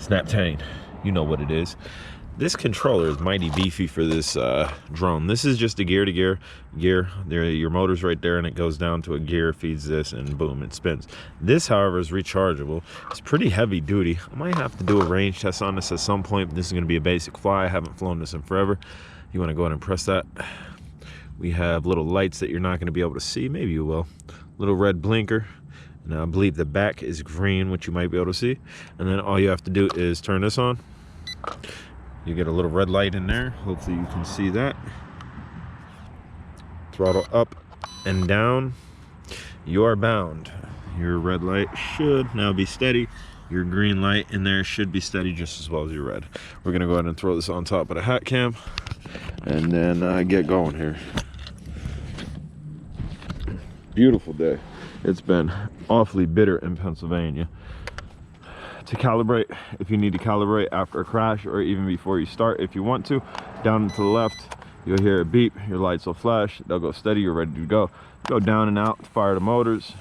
Snaptain, you know what it is. This controller is mighty beefy for this drone. This is just a gear-to-gear gear. There, your motor's right there, and it goes down to a gear, feeds this, and boom, it spins. This, however, is rechargeable. It's pretty heavy duty. I might have to do a range test on this at some point, but this is going to be a basic fly. I haven't flown this in forever. You want to go ahead and press that. We have little lights that you're not going to be able to see. Maybe you will. Little red blinker. And I believe the back is green, which you might be able to see. And then all you have to do is turn this on. You get a little red light in there. Hopefully you can see that. Throttle up and down. You are bound. Your red light should now be steady. Your green light in there should be steady just as well as your red. We're gonna go ahead and throw this on top of the hat cam and then get going here. Beautiful day. It's been awfully bitter in Pennsylvania. To calibrate, if you need to calibrate after a crash or even before you start, if you want to, down to the left, you'll hear a beep, your lights will flash, they'll go steady, you're ready to go. Go down and out, fire the motors,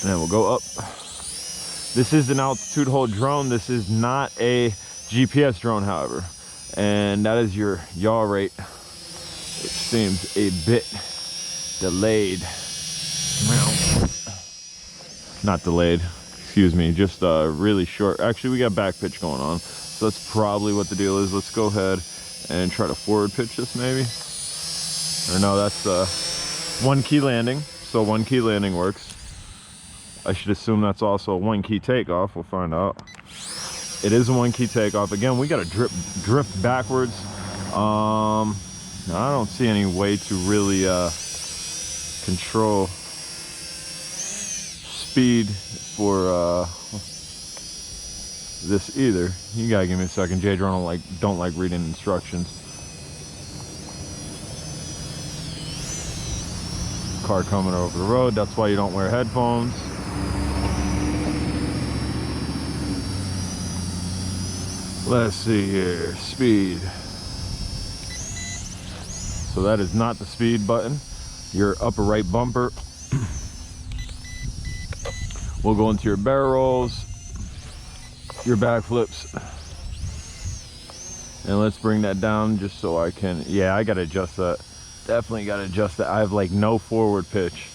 and then we'll go up. This is an altitude hold drone. This is not a GPS drone, however, and that is your yaw rate, which seems a bit delayed. Not delayed, excuse me, just really short. Actually, we got back pitch going on, so that's probably what the deal is. Let's go ahead and try to forward pitch this, maybe. Or no, that's one key landing, so one key landing works. I should assume that's also a one key takeoff. We'll find out. It is a one key takeoff. Again, we got to drift backwards. I don't see any way to really control speed for this either. You gotta give me a second. J-Drone don't like reading instructions. Car coming over the road, that's why you don't wear headphones. Let's see here, speed. So that is not the speed button. Your upper right bumper. We'll go into your barrel rolls, your back flips, and let's bring that down just so I can, yeah, I gotta adjust that. Definitely gotta adjust that. I have like no forward pitch.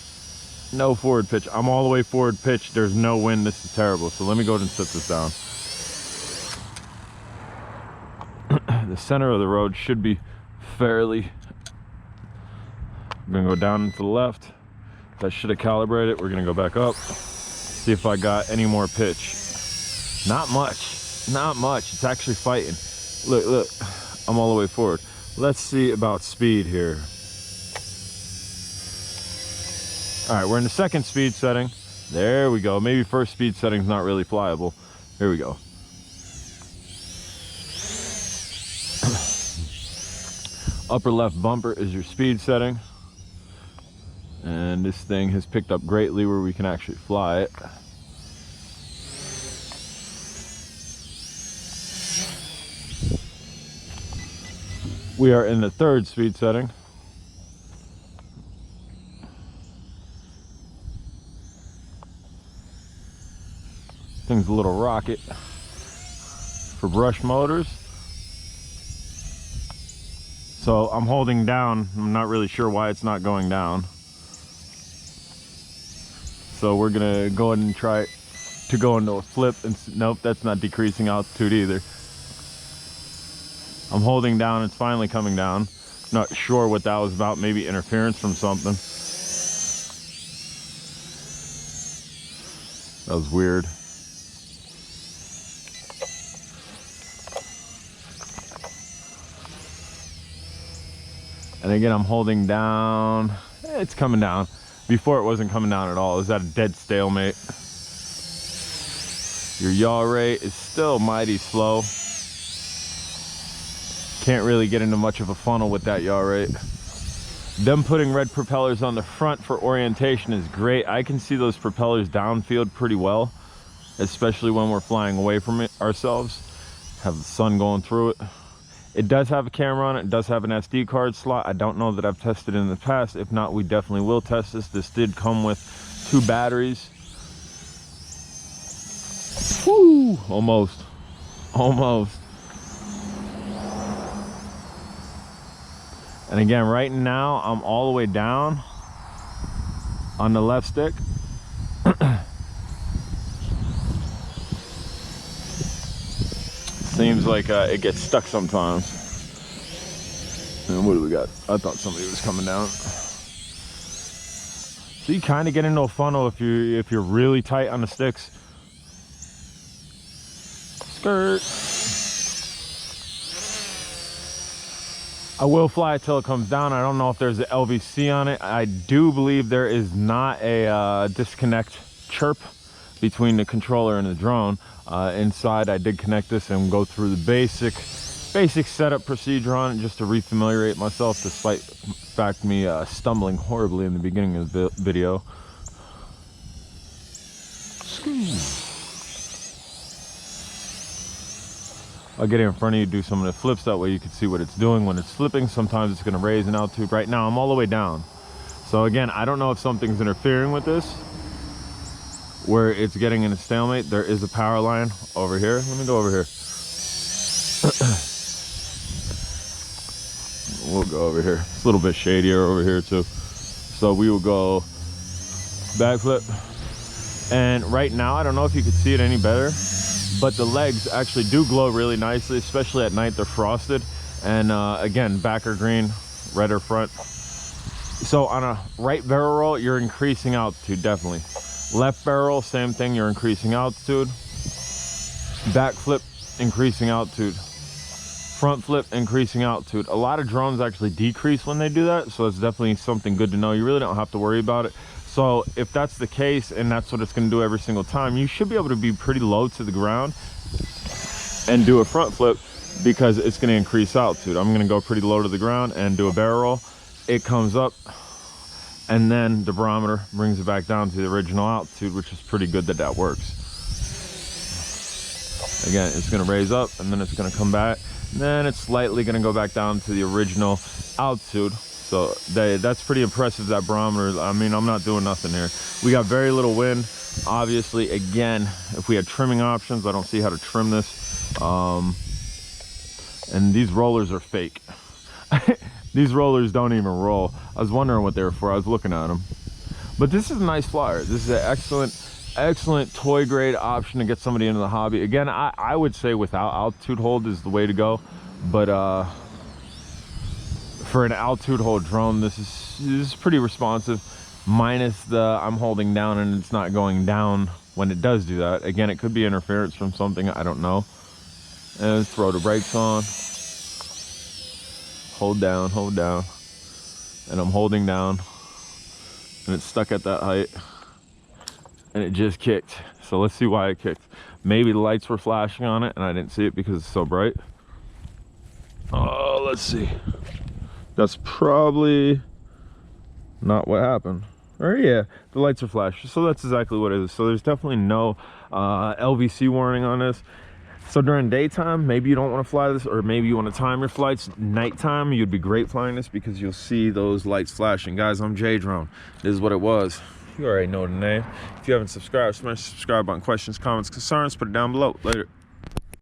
No forward pitch. I'm all the way forward pitch. There's no wind. This is terrible. So let me go ahead and set this down. The center of the road should be fairly, I'm gonna go down and to the left. That should have calibrated. We're gonna go back up. See if I got any more pitch. Not much, not much. It's actually fighting. Look, look, I'm all the way forward. Let's see about speed here. All right, we're in the second speed setting. There we go. Maybe first speed setting's not really flyable. Here we go. Upper left bumper is your speed setting. And this thing has picked up greatly where we can actually fly it. We are in the third speed setting. Thing's a little rocket for brush motors. So I'm holding down. I'm not really sure why it's not going down. So we're gonna go ahead and try to go into a flip, and nope, that's not decreasing altitude either. I'm holding down, it's finally coming down. Not sure what that was about, maybe interference from something. That was weird. And again, I'm holding down. It's coming down. Before it wasn't coming down at all. It was at a dead stalemate. Your yaw rate is still mighty slow. Can't really get into much of a funnel with that yaw rate. Them putting red propellers on the front for orientation is great. I can see those propellers downfield pretty well, especially when we're flying away from it ourselves. Have the sun going through it. It does have a camera on it. It does have an SD card slot. I don't know that I've tested it in the past. If not, we definitely will test this. This did come with 2 batteries. Woo! Almost. Almost. And again, right now I'm all the way down on the left stick. Seems like it gets stuck sometimes. And what do we got? I thought somebody was coming down. So you kind of get into a funnel if you're really tight on the sticks. Skirt. I will fly it till it comes down. I don't know if there's an LVC on it. I do believe there is not a disconnect chirp between the controller and the drone. Inside I did connect this and go through the basic setup procedure on it just to refamiliate myself, despite the fact me stumbling horribly in the beginning of the video. I'll get it in front of you, do some of the flips, that way you can see what it's doing when it's flipping. Sometimes it's going to raise an altitude. Right now I'm all the way down. So again, I don't know if something's interfering with this, where it's getting in a stalemate. There is a power line over here. Let me go over here. We'll go over here. It's a little bit shadier over here too. So we will go backflip. And right now, I don't know if you could see it any better, but the legs actually do glow really nicely, especially at night. They're frosted. And again, back are green, red are front. So on a right barrel roll, you're increasing altitude, definitely. Left barrel, same thing, you're increasing altitude. Back flip, increasing altitude. Front flip, increasing altitude. A lot of drones actually decrease when they do that, so it's definitely something good to know. You really don't have to worry about it. So if that's the case and that's what it's going to do every single time, you should be able to be pretty low to the ground and do a front flip, because it's going to increase altitude. I'm going to go pretty low to the ground and do a barrel roll. It comes up, and then the barometer brings it back down to the original altitude, which is pretty good that works. Again, it's going to raise up, and then it's going to come back. Then it's slightly going to go back down to the original altitude. So that's pretty impressive, that barometer. I mean, I'm not doing nothing here. We got very little wind. Obviously, again, if we had trimming options, I don't see how to trim this. And these rollers are fake. These rollers don't even roll. I was wondering what they were for. I was looking at them. But this is a nice flyer. This is an excellent toy grade option to get somebody into the hobby. Again, I would say without altitude hold is the way to go, but for an altitude hold drone, this is pretty responsive, minus the I'm holding down and it's not going down when it does do that. Again, it could be interference from something, I don't know. And throw the brakes on, hold down, and I'm holding down, and it's stuck at that height. And it just kicked. So let's see why it kicked. Maybe the lights were flashing on it and I didn't see it because it's so bright. Oh, let's see. That's probably not what happened. Or yeah, the lights are flashing. So that's exactly what it is. So there's definitely no LVC warning on this. So during daytime, maybe you don't want to fly this, or maybe you want to time your flights. Nighttime, you'd be great flying this because you'll see those lights flashing. Guys, I'm J Drone. This is what it was. You already know the name. If you haven't subscribed, smash the subscribe button. Questions, comments, concerns, put it down below. Later.